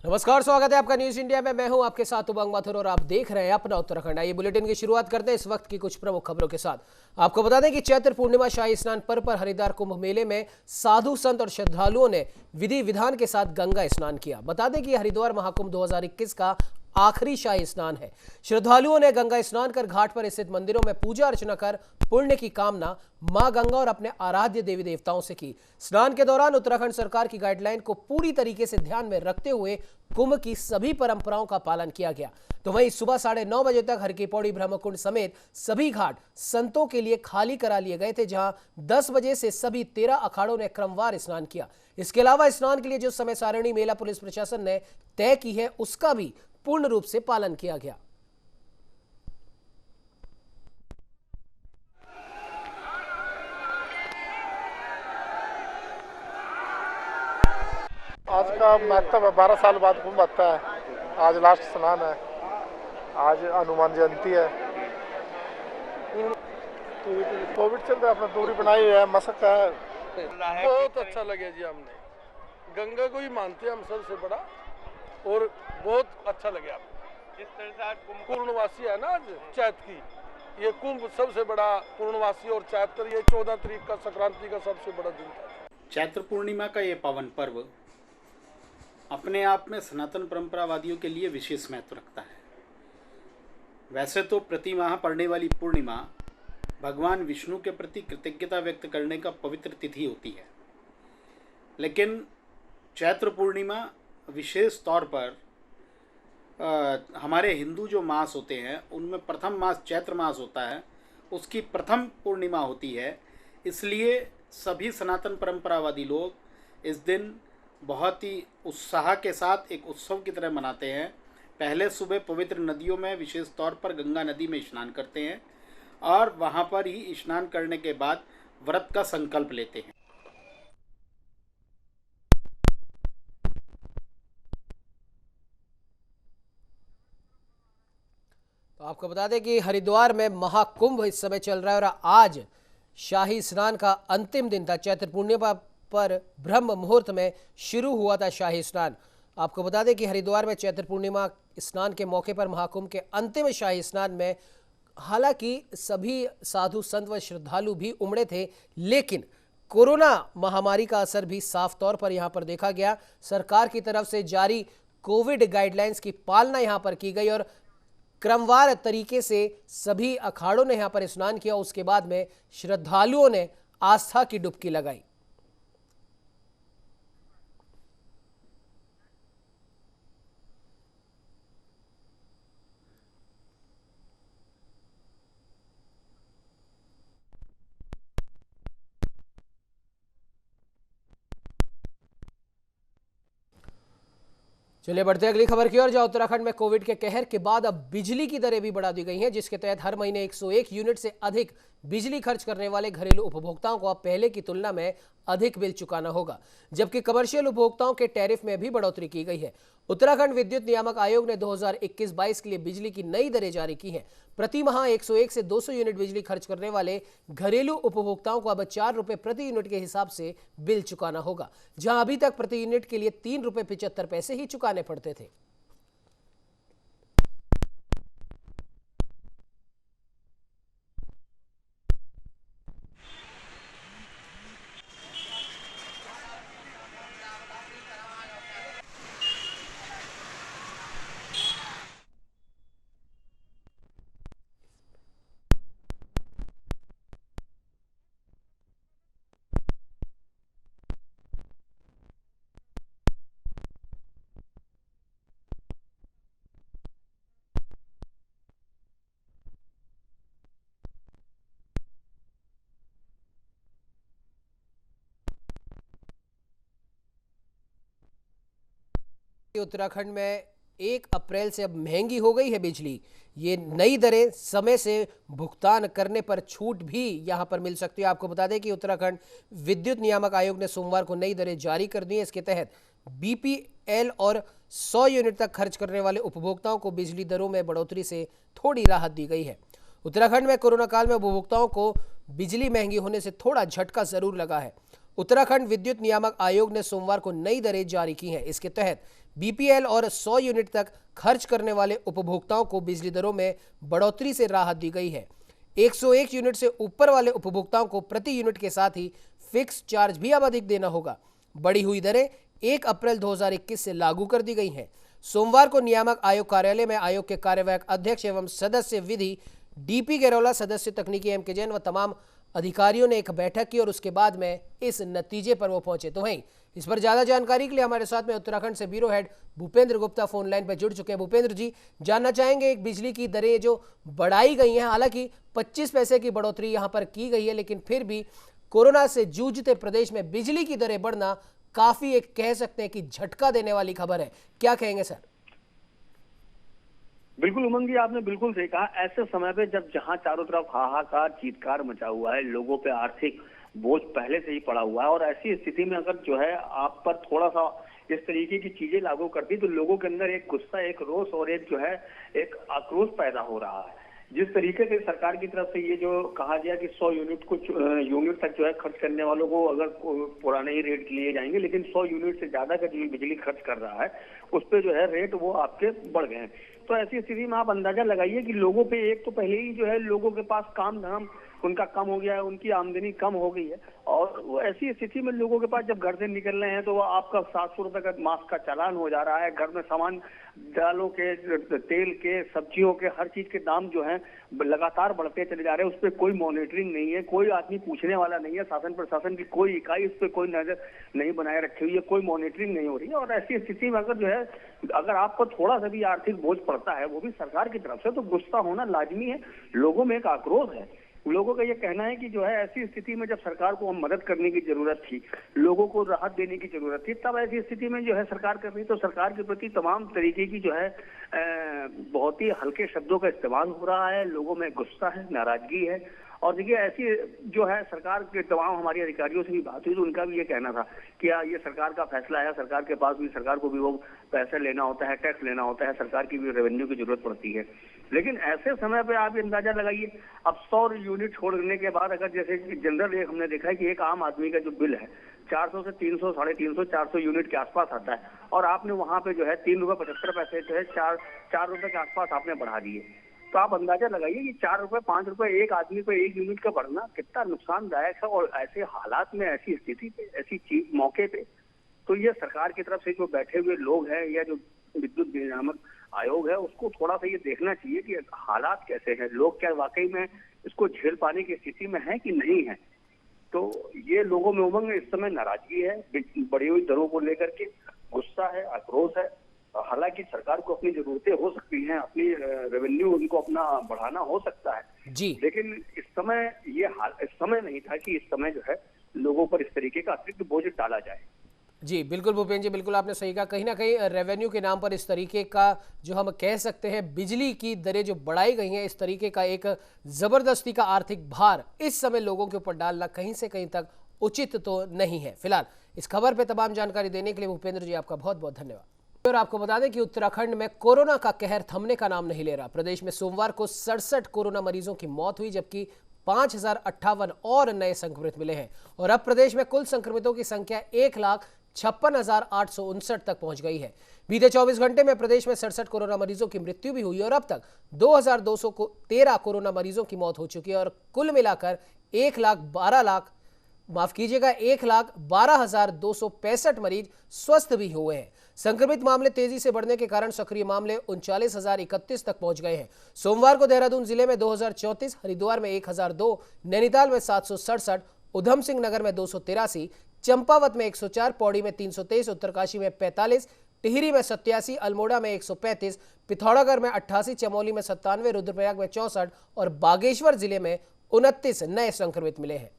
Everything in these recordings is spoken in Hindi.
नमस्कार, स्वागत है आपका न्यूज इंडिया में। मैं हूं आपके साथ उमंग माथुर और आप देख रहे हैं अपना उत्तराखंड। आइए बुलेटिन की शुरुआत करते हैं इस वक्त की कुछ प्रमुख खबरों के साथ। आपको बता दें कि चैत्र पूर्णिमा शाही स्नान पर्व पर हरिद्वार कुंभ मेले में साधु संत और श्रद्धालुओं ने विधि विधान के साथ गंगा स्नान किया। बता दें कि हरिद्वार महाकुंभ 2021 का आखिरी शाही स्नान है। श्रद्धालुओं ने गंगा स्नान कर घाट पर स्थित मंदिरों में पूजा अर्चना कर पुण्य की कामना मां गंगा और अपने आराध्य देवी देवताओं से की। स्नान के दौरान उत्तराखंड सरकार की गाइडलाइन को पूरी तरीके से ध्यान में रखते हुए कुंभ की सभी परंपराओं का पालन किया गया। तो वहीं सुबह 9:30 बजे तक हर की पौड़ी ब्रह्मकुंड समेत सभी घाट संतों के लिए खाली करा लिए गए थे, जहां 10 बजे से सभी 13 अखाड़ों ने क्रमवार स्नान किया। इसके अलावा स्नान के लिए जो समय सारणी मेला पुलिस प्रशासन ने तय की है, उसका भी पूर्ण रूप से पालन किया गया। आज का महत्व है। 12 साल बाद कुंभ आता है। आज लास्ट स्नान है। आज हनुमान जयंती है। कोविड चल रहा है, अपना दूरी बनाई हुई है, मशक है। बहुत अच्छा लगे जी। हमने गंगा को ही मानते हैं हम सबसे बड़ा, और बहुत अच्छा लगे। आप जिस तरह से आज कुंभ पूर्णवासी है ना, आज चैत की ये कुंभ सबसे बड़ा पूर्णवासी, और चैत्र ये 14 तारीख का संक्रांति का सबसे बड़ा दिन था। चैत्र पूर्णिमा का ये पावन पर्व अपने आप में सनातन परंपरावादियों के लिए विशेष महत्व रखता है। वैसे तो प्रति माह पड़ने वाली पूर्णिमा भगवान विष्णु के प्रति कृतज्ञता व्यक्त करने का पवित्र तिथि होती है, लेकिन चैत्र पूर्णिमा विशेष तौर पर हमारे हिंदू जो मास होते हैं उनमें प्रथम मास चैत्र मास होता है, उसकी प्रथम पूर्णिमा होती है। इसलिए सभी सनातन परंपरावादी लोग इस दिन बहुत ही उत्साह के साथ एक उत्सव की तरह मनाते हैं। पहले सुबह पवित्र नदियों में, विशेष तौर पर गंगा नदी में स्नान करते हैं और वहाँ पर ही स्नान करने के बाद व्रत का संकल्प लेते हैं। तो आपको बता दें कि हरिद्वार में महाकुंभ इस समय चल रहा है और आज शाही स्नान का अंतिम दिन था। चैत्र पूर्णिमा पर ब्रह्म मुहूर्त में शुरू हुआ था शाही स्नान। आपको बता दें कि हरिद्वार में चैत्र पूर्णिमा स्नान के मौके पर महाकुंभ के अंतिम शाही स्नान में हालांकि सभी साधु संत व श्रद्धालु भी उमड़े थे, लेकिन कोरोना महामारी का असर भी साफ तौर पर यहां पर देखा गया। सरकार की तरफ से जारी कोविड गाइडलाइंस की पालना यहां पर की गई और क्रमवार तरीके से सभी अखाड़ों ने यहां पर स्नान किया। उसके बाद में श्रद्धालुओं ने आस्था की डुबकी लगाई। चलिए बढ़ते हैं अगली खबर की ओर, जहां उत्तराखंड में कोविड के कहर के बाद अब बिजली की दरें भी बढ़ा दी गई हैं, जिसके तहत हर महीने 101 यूनिट से अधिक बिजली खर्च करने वाले घरेलू उपभोक्ताओं को अब पहले की तुलना में अधिक बिल चुकाना होगा, जबकि कमर्शियल उपभोक्ताओं के टैरिफ में भी बढ़ोतरी की गई है। उत्तराखंड विद्युत नियामक आयोग ने 2021-22 के लिए बिजली की नई दरें जारी की हैं। प्रति माह 101 से 200 यूनिट बिजली खर्च करने वाले घरेलू उपभोक्ताओं को अब 4 रुपए प्रति यूनिट के हिसाब से बिल चुकाना होगा, जहां अभी तक प्रति यूनिट के लिए 3 रुपए 75 पैसे ही चुकाने पड़ते थे। उत्तराखंड में 1 अप्रैल से अब महंगी हो गई है बिजली। ये नई दरें समय से भुगतान करने पर छूट भी यहां पर मिल सकती है। आपको बता दें कि उत्तराखंड विद्युत नियामक आयोग ने सोमवार को नई दरें जारी कर दी हैं। इसके तहत बीपीएल और 100 यूनिट तक खर्च करने वाले उपभोक्ताओं को बिजली दरों में बढ़ोतरी से थोड़ी राहत दी गई है। उत्तराखंड में कोरोना काल में उपभोक्ताओं को बिजली महंगी होने से थोड़ा झटका जरूर लगा है। उत्तराखंड विद्युत नियामक आयोग ने सोमवार को नई दरें जारी की हैं। इसके तहत बीपीएल और 100 यूनिट तक खर्च करने वाले उपभोक्ताओं को बिजली दरों में बढ़ोतरी से राहत दी गई है। 101 यूनिट से ऊपर वाले उपभोक्ताओं को प्रति यूनिट के साथ ही फिक्स चार्ज भी अब अधिक देना होगा। बढ़ी हुई दरें 1 अप्रैल 2021 से लागू कर दी गई हैं। सोमवार को नियामक आयोग कार्यालय में आयोग के कार्यवाहक अध्यक्ष एवं सदस्य विधि डीपी गैरोला, सदस्य तकनीकी एम के जैन व तमाम अधिकारियों ने एक बैठक की और उसके बाद में इस नतीजे पर वो पहुंचे। तो वहीं इस पर ज्यादा जानकारी के लिए हमारे साथ में उत्तराखंड से bureau head Bhupendra Gupta phone line पर जुड़ चुके हैं। भूपेंद्र जी, जानना चाहेंगे एक बिजली की दरें जो बढ़ाई गई हैं, हालांकि 25 पैसे की बढ़ोतरी यहां पर की गई है, लेकिन फिर भी कोरोना से जूझते प्रदेश में बिजली की दरें बढ़ना काफी एक कह सकते हैं कि झटका देने वाली खबर है। क्या कहेंगे सर? बिल्कुल उमंग जी, आपने बिल्कुल सही कहा। ऐसे समय पे जब जहां चारों तरफ हाहाकार चीत्कार मचा हुआ है, लोगों पे आर्थिक बोझ पहले से ही पड़ा हुआ है, और ऐसी स्थिति में अगर जो है आप पर थोड़ा सा इस तरीके की चीजें लागू करती तो लोगों के अंदर एक गुस्सा, एक रोष और एक जो है एक आक्रोश पैदा हो रहा है। जिस तरीके से सरकार की तरफ से ये जो कहा गया कि 100 यूनिट तक जो है खर्च करने वालों को अगर पुराने ही रेट लिए जाएंगे, लेकिन 100 यूनिट से ज्यादा का जो बिजली खर्च कर रहा है उस पे जो है रेट वो आपके बढ़ गए हैं। तो ऐसी स्थिति में आप अंदाजा लगाइए कि लोगों पे एक तो पहले ही जो है लोगों के पास काम धाम उनका कम हो गया है, उनकी आमदनी कम हो गई है, और वो ऐसी स्थिति में लोगों के पास जब घर से निकल रहे हैं तो वो आपका 700 रुपए का मास्क का चालान हो जा रहा है। घर में सामान, दालों के, तेल के, सब्जियों के, हर चीज के दाम जो है लगातार बढ़ते चले जा रहे हैं। उस पर कोई मॉनिटरिंग नहीं है, कोई आदमी पूछने वाला नहीं है, शासन प्रशासन की कोई इकाई उस पर कोई नजर नहीं बनाए रखी हुई है, कोई मॉनिटरिंग नहीं हो रही है। और ऐसी स्थिति में अगर जो है अगर आपको थोड़ा सा भी आर्थिक बोझ पड़ता है, वो भी सरकार की तरफ से, तो गुस्सा होना लाजमी है। लोगों में एक आक्रोश है। लोगों का ये कहना है कि जो है ऐसी स्थिति में जब सरकार को मदद करने की जरूरत थी, लोगों को राहत देने की जरूरत थी, तब ऐसी स्थिति में जो है सरकार कर रही, तो सरकार के प्रति तमाम तरीके की जो है बहुत ही हल्के शब्दों का इस्तेमाल हो रहा है। लोगों में गुस्सा है, नाराजगी है। और देखिए ऐसी जो है सरकार के तमाम हमारे अधिकारियों से भी बात हुई तो उनका भी ये कहना था कि ये सरकार का फैसला है, सरकार के पास भी, सरकार को भी वो पैसे लेना होता है, टैक्स लेना होता है, सरकार की भी रेवेन्यू की जरूरत पड़ती है। लेकिन ऐसे समय पे आप अंदाजा लगाइए, अब 100 यूनिट छोड़ने के बाद अगर जैसे जनरल हमने देखा है कि एक आम आदमी का जो बिल है 400 से 300, 350, 400 यूनिट के आसपास आता है, और आपने वहां पे जो है 3.75 रुपए जो है 4 रुपए के आसपास आपने बढ़ा दिए। तो आप अंदाजा लगाइए कि 4 रुपए, 5 रुपए एक आदमी पे 1 यूनिट का बढ़ना कितना नुकसानदायक है। और ऐसे हालात में, ऐसी स्थिति पे, ऐसी चीज मौके पे, तो ये सरकार की तरफ से जो बैठे हुए लोग हैं या जो विद्युत नियामक आयोग है, उसको थोड़ा सा ये देखना चाहिए कि हालात कैसे हैं, लोग क्या वाकई में इसको झेल पाने की स्थिति में है कि नहीं है। तो ये लोगों में उमंग, इस समय नाराजगी है, बढ़ी हुई दरों को लेकर के गुस्सा है, आक्रोश है। हालांकि सरकार को अपनी जरूरतें हो सकती हैं, अपनी रेवेन्यू उनको अपना बढ़ाना हो सकता है जी, लेकिन इस समय नहीं था कि इस समय जो है लोगों पर इस तरीके का अतिरिक्त बोझ डाला जाए। जी बिल्कुल भूपेंद्र जी, बिल्कुल आपने सही कहा। कहीं ना कहीं रेवेन्यू के नाम पर इस तरीके का जो हम कह सकते हैं बिजली की दरें जो बढ़ाई गई हैं, इस तरीके का एक जबरदस्ती का आर्थिक भार इस समय लोगों के ऊपर डालना कहीं से कहीं तक उचित तो नहीं है। फिलहाल इस खबर पर तमाम जानकारी देने के लिए भूपेंद्र जी आपका बहुत बहुत धन्यवाद। और आपको बता दें कि उत्तराखंड में कोरोना का कहर थमने का नाम नहीं ले रहा। प्रदेश में सोमवार को 67 कोरोना मरीजों की मौत हुई, जबकि 5058 और नए संक्रमित मिले हैं। और अब प्रदेश में कुल संक्रमितों की संख्या 1,56,859 तक पहुंच गई है। बीते 24 घंटे में प्रदेश में 67 कोरोना मरीजों की मृत्यु भी हुई और अब तक 2213 कोरोना मरीजों की मौत हो चुकी है। और कुल मिलाकर 1,12,265 मरीज स्वस्थ भी हुए हैं। संक्रमित मामले तेजी से बढ़ने के कारण सक्रिय मामले 39,031 तक पहुंच गए हैं। सोमवार को देहरादून जिले में 2034, हरिद्वार में 1002, नैनीताल में 767, उधम सिंह नगर में 283, चंपावत में 104, पौड़ी में 323, उत्तरकाशी में 45, टिहरी में 87, अल्मोड़ा में 135, पिथौरागढ़ में 88, चमोली में 97, रुद्रप्रयाग में 64 और बागेश्वर जिले में 29 नए संक्रमित मिले हैं।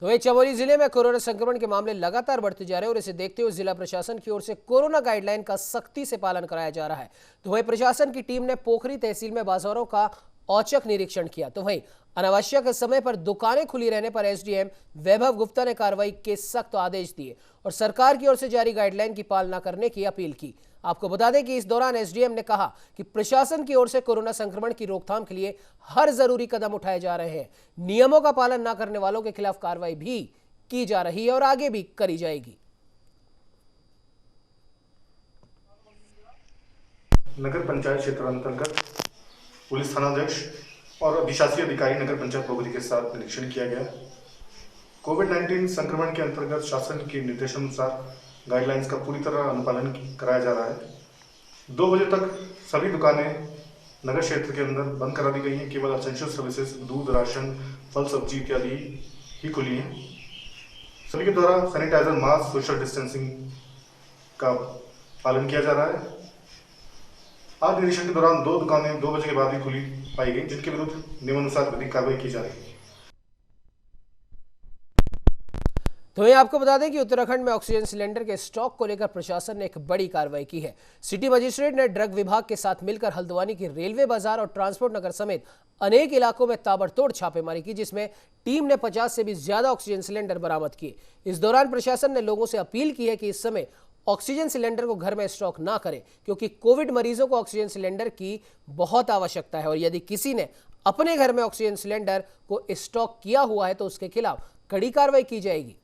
तो वहीं चमोली जिले में कोरोना संक्रमण के मामले लगातार बढ़ते जा रहे हैं और इसे देखते हुए जिला प्रशासन की ओर से कोरोना गाइडलाइन का सख्ती से पालन कराया जा रहा है। तो वहीं प्रशासन की टीम ने पोखरी तहसील में बाजारों का औचक निरीक्षण किया। तो वहीं अनावश्यक समय पर दुकानें खुली रहने पर एसडीएम वैभव गुप्ता ने कार्रवाई के सख्त आदेश दिए और सरकार की ओर से जारी गाइडलाइन की पालना करने की अपील की। आपको बता दें कि इस दौरान एसडीएम ने कहा कि प्रशासन की ओर से कोरोना संक्रमण की रोकथाम के लिए हर जरूरी कदम उठाए जा रहे हैं। नियमों का पालन न करने वालों के खिलाफ कार्रवाई भी की जा रही है और आगे भी करी जाएगी। नगर पंचायत क्षेत्र अंतर्गत पुलिस थानाध्यक्ष और अधिशासी अधिकारी नगर पंचायत पोखरी के साथ निरीक्षण किया गया। कोविड-19 संक्रमण के अंतर्गत शासन के निर्देशानुसार गाइडलाइंस का पूरी तरह अनुपालन कराया जा रहा है। 2 बजे तक सभी दुकानें नगर क्षेत्र के अंदर बंद करा दी गई हैं। केवल एसेंशियल सर्विसेज, दूध, राशन, फल, सब्जी इत्यादि ही खुली हैं। सभी के द्वारा सैनिटाइजर, मास्क, सोशल डिस्टेंसिंग का पालन किया जा रहा है। आज निरीक्षण के दौरान 2 दुकानें 2 बजे के बाद ही खुली पाई गई, जिनके विरुद्ध नियमानुसार विधिक कार्रवाई की जा रही है। तो ये आपको बता दें कि उत्तराखंड में ऑक्सीजन सिलेंडर के स्टॉक को लेकर प्रशासन ने एक बड़ी कार्रवाई की है। सिटी मजिस्ट्रेट ने ड्रग विभाग के साथ मिलकर हल्द्वानी की रेलवे बाजार और ट्रांसपोर्ट नगर समेत अनेक इलाकों में ताबड़तोड़ छापेमारी की, जिसमें टीम ने 50 से भी ज्यादा ऑक्सीजन सिलेंडर बरामद किए। इस दौरान प्रशासन ने लोगों से अपील की है कि इस समय ऑक्सीजन सिलेंडर को घर में स्टॉक ना करें, क्योंकि कोविड मरीजों को ऑक्सीजन सिलेंडर की बहुत आवश्यकता है और यदि किसी ने अपने घर में ऑक्सीजन सिलेंडर को स्टॉक किया हुआ है तो उसके खिलाफ कड़ी कार्रवाई की जाएगी।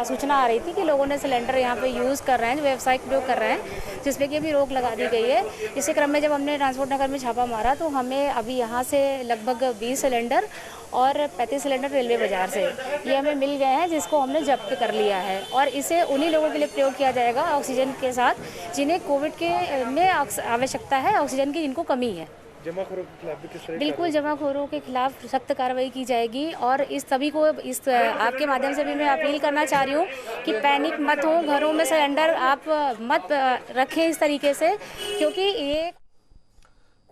सूचना आ रही थी कि लोगों ने सिलेंडर यहाँ पे यूज़ कर रहे हैं, जो व्यवसायिक प्रयोग कर रहे हैं, जिस पे कि अभी रोक लगा दी गई है। इसी क्रम में जब हमने ट्रांसपोर्ट नगर में छापा मारा तो हमें अभी यहाँ से लगभग 20 सिलेंडर और 35 सिलेंडर रेलवे बाजार से ये हमें मिल गए हैं, जिसको हमने जब्त कर लिया है और इसे उन्हीं लोगों के लिए प्रयोग किया जाएगा ऑक्सीजन के साथ, जिन्हें कोविड के में आवश्यकता है ऑक्सीजन की, जिनको कमी है। जमाखोरों के खिलाफ भी किस तरह? बिल्कुल, जमाखोरों के खिलाफ सख्त कार्रवाई की जाएगी और इस सभी को इस आपके माध्यम से भी मैं अपील करना चाह रही हूँ कि पैनिक मत हो, घरों में सिलेंडर आप मत रखें इस तरीके से, क्योंकि ये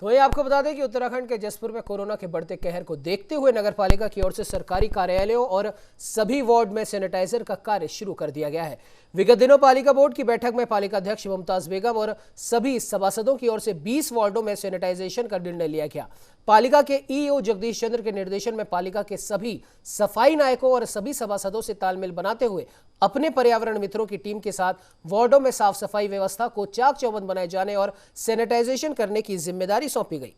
तो ये आपको बता दें कि उत्तराखंड के जसपुर में कोरोना के बढ़ते कहर को देखते हुए नगरपालिका की ओर से सरकारी कार्यालयों और सभी वार्ड में सैनिटाइजर का कार्य शुरू कर दिया गया है। विगत दिनों पालिका बोर्ड की बैठक में पालिका अध्यक्ष मुमताज बेगम और सभी सभासदों की ओर से 20 वार्डों में सैनिटाइजेशन का निर्णय लिया गया। पालिका के ईओ जगदीश चंद्र के निर्देशन में पालिका के सभी सफाई नायकों और सभी सभासदों से तालमेल बनाते हुए अपने पर्यावरण मित्रों की टीम के साथ वार्डों में साफ सफाई व्यवस्था को चाक चौबंद बनाए जाने और सैनिटाइजेशन करने की जिम्मेदारी सौंपी गई।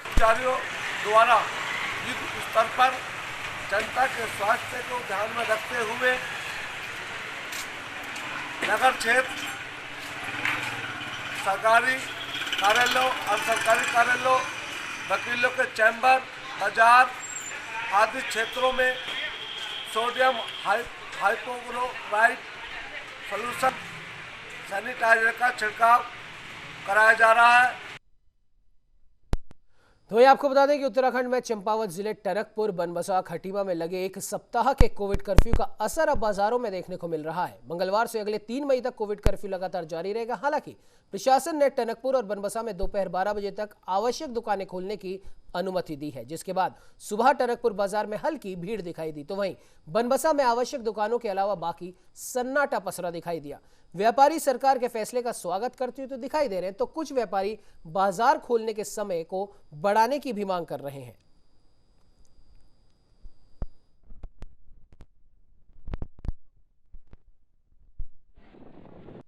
कर्मचारियों द्वारा युद्ध स्तर पर जनता के स्वास्थ्य को ध्यान में रखते हुए नगर क्षेत्र, सरकारी कार्यालयों और सरकारी कार्यालयों, वकीलों के चैम्बर, बाजार आदि क्षेत्रों में सोडियम हाइपोक्लोराइड सॉल्यूशन सैनिटाइजर का छिड़काव कराया जा रहा है। तो ये आपको बता दें कि उत्तराखंड में चंपावत जिले टनकपुर, बनबसा, खटीमा में लगे 1 सप्ताह के कोविड कर्फ्यू का असर अब बाजारों में देखने को मिल रहा है। मंगलवार से अगले 3 मई तक कोविड कर्फ्यू लगातार जारी रहेगा। हालांकि प्रशासन ने टनकपुर और बनबसा में दोपहर 12 बजे तक आवश्यक दुकानें खोलने की अनुमति दी है, जिसके बाद सुबह टनकपुर बाजार में हल्की भीड़ दिखाई दी। तो वहीं बनबसा में आवश्यक दुकानों के अलावा बाकी सन्नाटा पसरा दिखाई दिया। व्यापारी सरकार के फैसले का स्वागत करते हुए तो दिखाई दे रहे हैं, तो कुछ व्यापारी बाजार खोलने के समय को बढ़ाने की भी मांग कर रहे हैं।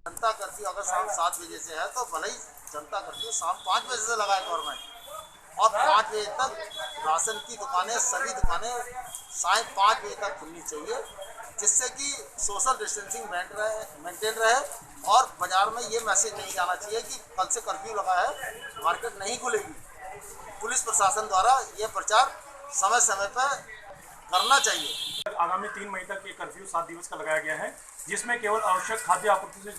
जनता कर्फ्यू अगर शाम 7 बजे से है तो भले ही जनता कर्फ्यू शाम 5 बजे से लगाए गवर्नमेंट, और 5 बजे तक राशन की दुकानें, सभी दुकानें साढ़े 5 बजे तक खुलनी चाहिए, जिससे कि सोशल डिस्टेंसिंग मेंटेन रहे और बाजार में ये मैसेज नहीं जाना चाहिए कि कल से कर्फ्यू लगा है, मार्केट नहीं खुलेगी। पुलिस प्रशासन द्वारा ये प्रचार समय समय पर करना चाहिए। आगामी 3 मई तक ये कर्फ्यू 7 दिवस का लगाया गया है, जिसमें केवल आवश्यक खाद्य आपूर्ति से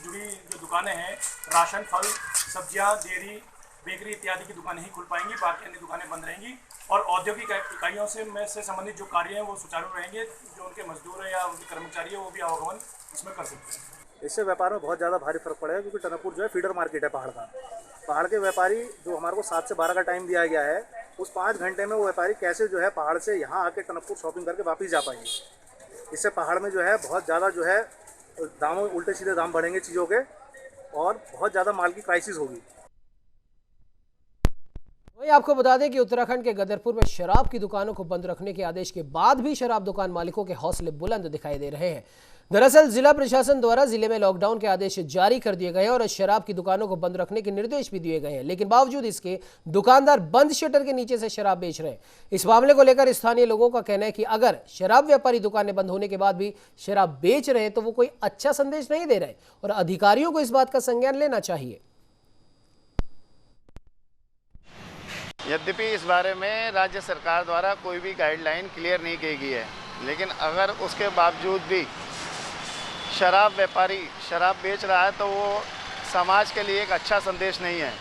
जुड़ी जो दुकानें हैं, राशन, फल, सब्जियां, डेयरी, बेकरी इत्यादि की दुकानें ही खुल पाएंगी, बाकी अन्य दुकानें बंद रहेंगी और औद्योगिक इकाइयों से संबंधित जो कार्य हैं वो सुचारू रहेंगे। जो उनके मजदूर हैं या उनके कर्मचारी हैं वो भी आवागमन इसमें कर सकते हैं। इससे व्यापार में बहुत ज़्यादा भारी फर्क पड़ेगा, क्योंकि टनकपुर जो है फीडर मार्केट है पहाड़ का। पहाड़ के व्यापारी जो हमारे को 7 से 12 का टाइम दिया गया है, उस 5 घंटे में वो व्यापारी कैसे जो है पहाड़ से यहाँ आके टनकपुर शॉपिंग करके वापस जा पाएंगे। इससे पहाड़ में जो है बहुत ज़्यादा जो है दामों उल्टे सीधे दाम बढ़ेंगे चीज़ों के और बहुत ज़्यादा माल की क्राइसिस होगी। वहीं आपको बता दें कि उत्तराखंड के गदरपुर में शराब की दुकानों को बंद रखने के आदेश के बाद भी शराब दुकान मालिकों के हौसले बुलंद दिखाई दे रहे हैं। दरअसल जिला प्रशासन द्वारा जिले में लॉकडाउन के आदेश जारी कर दिए गए हैं और शराब की दुकानों को बंद रखने के निर्देश भी दिए गए हैं, लेकिन बावजूद इसके दुकानदार बंद शटर के नीचे से शराब बेच रहे हैं। इस मामले को लेकर स्थानीय लोगों का कहना है कि अगर शराब व्यापारी दुकानें बंद होने के बाद भी शराब बेच रहे हैं तो वो कोई अच्छा संदेश नहीं दे रहे और अधिकारियों को इस बात का संज्ञान लेना चाहिए। यद्यपि इस बारे में राज्य सरकार द्वारा कोई भी गाइडलाइन क्लियर नहीं की गई है, लेकिन अगर उसके बावजूद भी शराब व्यापारी शराब बेच रहा है तो वो समाज के लिए एक अच्छा संदेश नहीं है।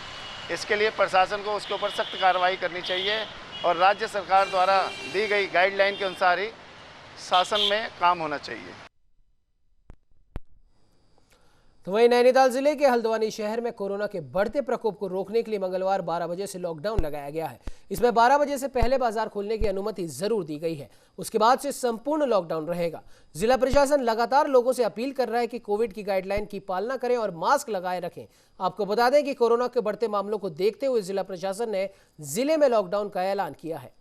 इसके लिए प्रशासन को उसके ऊपर सख्त कार्रवाई करनी चाहिए और राज्य सरकार द्वारा दी गई गाइडलाइन के अनुसार ही शासन में काम होना चाहिए। तो वहीं नैनीताल जिले के हल्द्वानी शहर में कोरोना के बढ़ते प्रकोप को रोकने के लिए मंगलवार 12 बजे से लॉकडाउन लगाया गया है। इसमें 12 बजे से पहले बाजार खोलने की अनुमति जरूर दी गई है, उसके बाद से संपूर्ण लॉकडाउन रहेगा। जिला प्रशासन लगातार लोगों से अपील कर रहा है कि कोविड की गाइडलाइन की पालना करें और मास्क लगाए रखें। आपको बता दें कि कोरोना के बढ़ते मामलों को देखते हुए जिला प्रशासन ने जिले में लॉकडाउन का ऐलान किया है।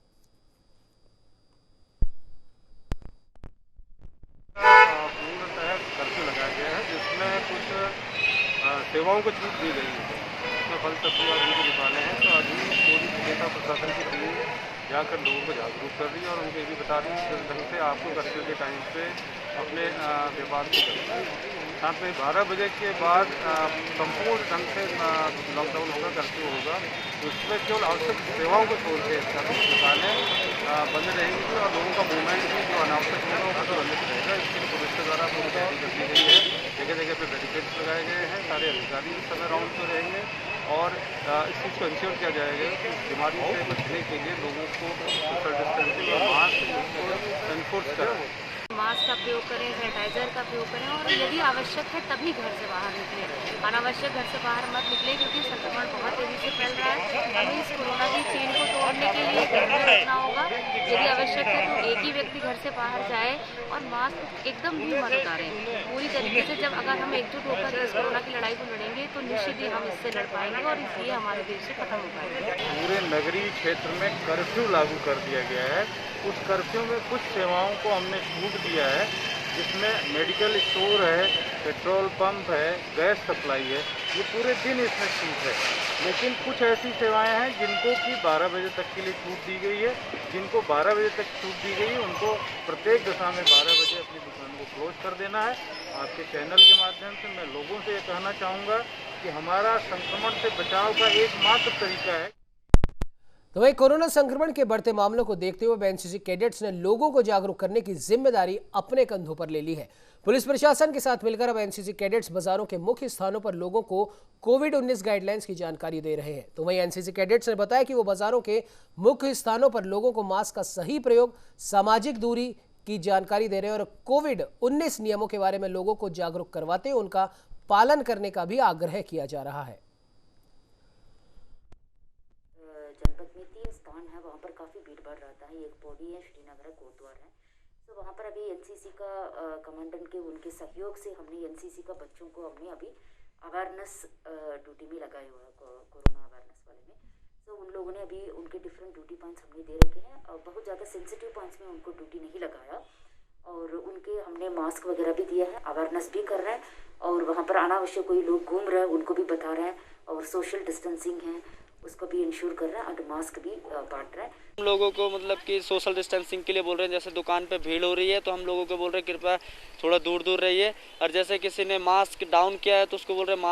सेवाओं को छूट दी गई है। इसमें फल सब्जी और उनकी दुकानें हैं, तो अभी पूरी नेता प्रशासन की टीम जाकर लोगों को जागरूक कर रही है और उनको ये भी बता रही है किस ढंग से आपको कर्फ्यू के टाइम पे अपने व्यापार को करना है। साथ में 12 बजे के बाद संपूर्ण ढंग से लॉकडाउन होगा, कर्फ्यू होगा। उसमें केवल आवश्यक सेवाओं को छोड़ के सभी दुकानें बंद रहेंगी और लोगों का मूवमेंट भी जो अनावश्यक होगा वो प्रतिबंधित रहेगा। इसके लिए पुलिस के द्वारा पूरी तैयारी कर दी गई है। जगह जगह पे बैरिकेड्स लगाए गए हैं, सारे अधिकारी इस समय राउंड पर रहेंगे और इस चीज़ को इंश्योर किया जाएगा कि इस बीमारी से बचने के लिए लोगों को सोशल डिस्टेंसिंग और मास्क एनफोर्स करें। मास्क का प्रयोग करें, सैनिटाइजर का प्रयोग करें और यदि आवश्यक है तभी घर से बाहर निकलें। अनावश्यक घर से बाहर मत निकलें क्योंकि संक्रमण बहुत तेजी से फैल रहा है। हमें इस कोरोना की चेन को तोड़ने के लिए घर में रखना होगा। यदि आवश्यक है तो एक ही व्यक्ति घर से बाहर जाए और मास्क एकदम भी मत उतारें। पूरी तरीके से जब अगर हम एकजुट होकर इस कोरोना की लड़ाई को लड़ेंगे तो निश्चित ही हम इससे लड़ पाएंगे और इसलिए हमारे देश से खत्म हो पाएगा। पूरे नगरीय क्षेत्र में कर्फ्यू लागू कर दिया गया है। उस कर्फ्यू में कुछ सेवाओं को हमने छूट दिया है, जिसमें मेडिकल स्टोर है, पेट्रोल पंप है, गैस सप्लाई है, ये पूरे दिन इसमें छूट है। लेकिन कुछ ऐसी सेवाएं हैं जिनको कि 12 बजे तक के लिए छूट दी गई है। जिनको 12 बजे तक छूट दी गई है उनको प्रत्येक दशा में 12 बजे अपनी दुकान को क्लोज कर देना है। आपके चैनल के माध्यम से मैं लोगों से ये कहना चाहूँगा कि हमारा संक्रमण से बचाव का एकमात्र तरीका है। तो वहीं कोरोना संक्रमण के बढ़ते मामलों को देखते हुए एनसीसी कैडेट्स ने लोगों को जागरूक करने की जिम्मेदारी अपने कंधों पर ले ली है। पुलिस प्रशासन के साथ मिलकर अब एनसीसी कैडेट्स बाजारों के मुख्य स्थानों पर लोगों को कोविड-19 गाइडलाइंस की जानकारी दे रहे हैं। तो वहीं एनसीसी कैडेट्स ने बताया कि वो बाजारों के मुख्य स्थानों पर लोगों को मास्क का सही प्रयोग, सामाजिक दूरी की जानकारी दे रहे हैं और कोविड-19 नियमों के बारे में लोगों को जागरूक करवाते हुए उनका पालन करने का भी आग्रह किया जा रहा है। जनपद में 3 स्थान है, वहाँ पर काफ़ी भीड़ भाड़ रहता है। एक पौड़ी है, श्रीनगर है, कोतवाल है। तो वहाँ पर अभी एनसीसी का कमांडेंट के उनके सहयोग से हमने एनसीसी का बच्चों को हमने अभी अवेयरनेस ड्यूटी में लगाया हुआ है, कोरोना अवेयरनेस वाले में। तो उन लोगों ने अभी उनके डिफरेंट ड्यूटी पॉइंट्स हमने दे रखे हैं और बहुत ज़्यादा सेंसिटिव पॉइंट्स में उनको ड्यूटी नहीं लगाया और उनके हमने मास्क वगैरह भी दिया है, अवेयरनेस भी कर रहे हैं और वहाँ पर अनावश्यक कोई लोग घूम रहे हैं उनको भी बता रहे हैं और सोशल डिस्टेंसिंग है उसको भी इंश्योर कर रहे हैं और मास्क भी बांट रहे हैं। हम लोगों को मतलब कि सोशल डिस्टेंसिंग के लिए बोल रहे हैं। जैसे दुकान पे भीड़ हो रही है तो हम लोगों को बोल रहे हैं कृपया थोड़ा दूर दूर रहिए और जैसे किसी ने मास्क डाउन किया है तो उसको बोल रहे हैं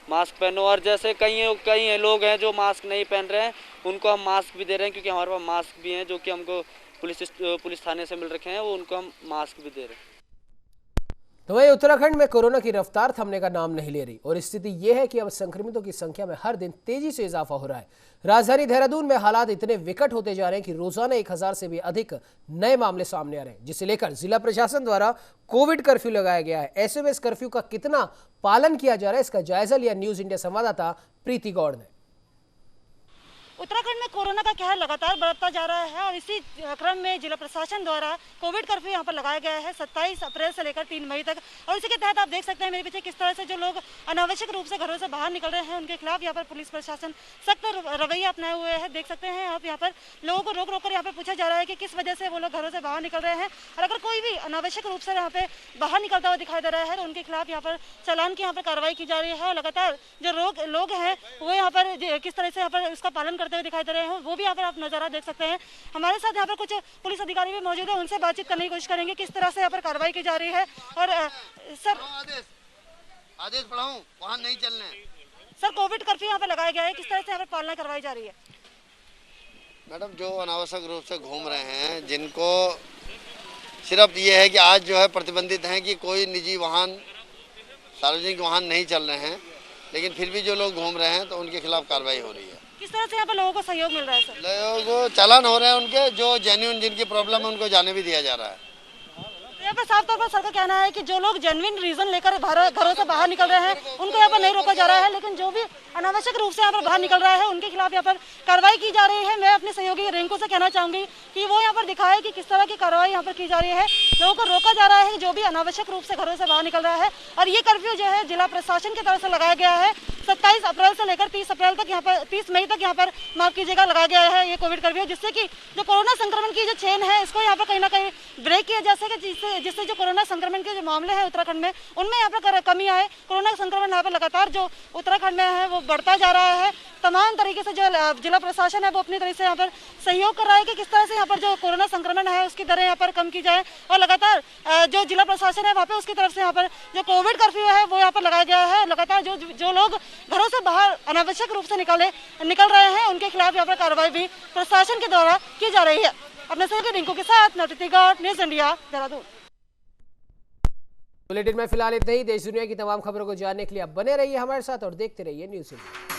मास्क पहनो और जैसे कई लोग हैं जो मास्क नहीं पहन रहे हैं उनको हम मास्क भी दे रहे हैं क्योंकि हमारे पास मास्क भी हैं जो कि हमको पुलिस थाने से मिल रखे हैं, वो उनको हम मास्क भी दे रहे हैं। तो वहीं उत्तराखंड में कोरोना की रफ्तार थमने का नाम नहीं ले रही और स्थिति यह है कि अब संक्रमितों की संख्या में हर दिन तेजी से इजाफा हो रहा है। राजधानी देहरादून में हालात इतने विकट होते जा रहे हैं कि रोजाना 1000 से भी अधिक नए मामले सामने आ रहे हैं, जिसे लेकर जिला प्रशासन द्वारा कोविड कर्फ्यू लगाया गया है। ऐसे में इस कर्फ्यू का कितना पालन किया जा रहा है, इसका जायजा लिया न्यूज इंडिया संवाददाता प्रीति गौड़ ने। उत्तराखंड में कोरोना का कहर लगातार बढ़ता जा रहा है और इसी क्रम में जिला प्रशासन द्वारा कोविड कर्फ्यू यहाँ पर लगाया गया है 27 अप्रैल से लेकर 3 मई तक। और इसी के तहत आप देख सकते हैं मेरे पीछे किस तरह से जो लोग अनावश्यक रूप से घरों से बाहर निकल रहे हैं उनके खिलाफ यहाँ पर पुलिस प्रशासन सख्त रवैया अपनाए हुए है। देख सकते हैं आप यहाँ पर लोगों को रोक कर यहाँ पर पूछा जा रहा है कि किस वजह से वो लोग घरों से बाहर निकल रहे हैं और अगर कोई भी अनावश्यक रूप से यहाँ पे बाहर निकलता हुआ दिखाई दे रहा है तो उनके खिलाफ यहाँ पर चालान की यहाँ पर कार्रवाई की जा रही है। और लगातार जो लोग हैं वो यहाँ पर किस तरह से यहाँ पर उसका पालन करते हुए दिखाई दे रहे हैं वो भी यहाँ पर आप नजारा देख सकते हैं। हमारे साथ यहाँ पर कुछ पुलिस अधिकारी भी मौजूद है, उनसे बातचीत करने की कोशिश करेंगे किस तरह से यहाँ पर कार्रवाई की जा रही है। और सर आदेश पढ़ाऊं वहाँ नहीं चलने। सर कोविड कर्फ्यू यहाँ पर लगाया गया है, किस तरह से यहाँ पर पालना करवाई जा रही है? मैडम जो अनावश्यक रूप से घूम रहे हैं जिनको सिर्फ ये है कि आज जो है प्रतिबंधित हैं कि कोई निजी वाहन सार्वजनिक वाहन नहीं चल रहे हैं, लेकिन फिर भी जो लोग घूम रहे हैं तो उनके खिलाफ कार्रवाई हो रही है। किस तरह से यहाँ पर लोगों को सहयोग मिल रहा है? सर लोगों को चालान हो रहे हैं, उनके जो जेन्युइन जिनकी प्रॉब्लम है उनको जाने भी दिया जा रहा है। यहाँ पर साफ तौर पर सर का कहना है कि जो लोग जेन्युइन रीजन लेकर घरों से बाहर निकल रहे हैं उनको यहाँ पर नहीं रोका जा रहा है, लेकिन जो भी अनावश्यक रूप से यहाँ पर बाहर निकल रहा है उनके खिलाफ यहाँ पर कार्रवाई की जा रही है। मैं अपने सहयोगी रिंकू से कहना चाहूंगी कि वो यहाँ पर दिखाए कि किस तरह की कार्रवाई यहाँ पर की जा रही है। लोगों को रोका जा रहा है जो भी अनावश्यक रूप से घरों से बाहर निकल रहा है। और ये कर्फ्यू जो है जिला प्रशासन की तरफ से लगाया गया है 27 अप्रैल से लेकर 30 अप्रैल तक, यहाँ पर 30 मई तक यहाँ पर माफ कीजिएगा लगाया गया है ये कोविड कर्फ्यू, जिससे कि जो कोरोना संक्रमण की जो चेन है इसको यहाँ पर कहीं ना कहीं ब्रेक किया जा सके, जिससे जो कोरोना संक्रमण के जो मामले हैं उत्तराखंड में उनमें यहाँ पर कमी आए। कोरोना संक्रमण यहाँ पर लगातार जो उत्तराखंड में है वो बढ़ता जा रहा है। तमाम तरीके से जो जिला प्रशासन है वो अपनी तरह से यहाँ पर सहयोग कर रहा है कि किस तरह से यहाँ पर जो कोरोना संक्रमण है उसकी दरें यहाँ पर कम की जाए। और लगातार जो जिला प्रशासन है वहाँ पे उसकी तरफ से यहाँ पर जो कोविड कर्फ्यू है वो यहाँ पर लगाया गया है। लगातार जो लोग घरों से बाहर अनावश्यक रूप से निकल रहे हैं उनके खिलाफ यहाँ पर कार्रवाई भी प्रशासन के द्वारा की जा रही है। अपने सहयोगी रिंकू के साथ Preeti Gaur, news India, Dehradun. Bulletin में फिलहाल इतना ही। देश दुनिया की तमाम खबरों को जानने के लिए आप बने रहिए हमारे साथ और देखते रहिए न्यूज इंडिया।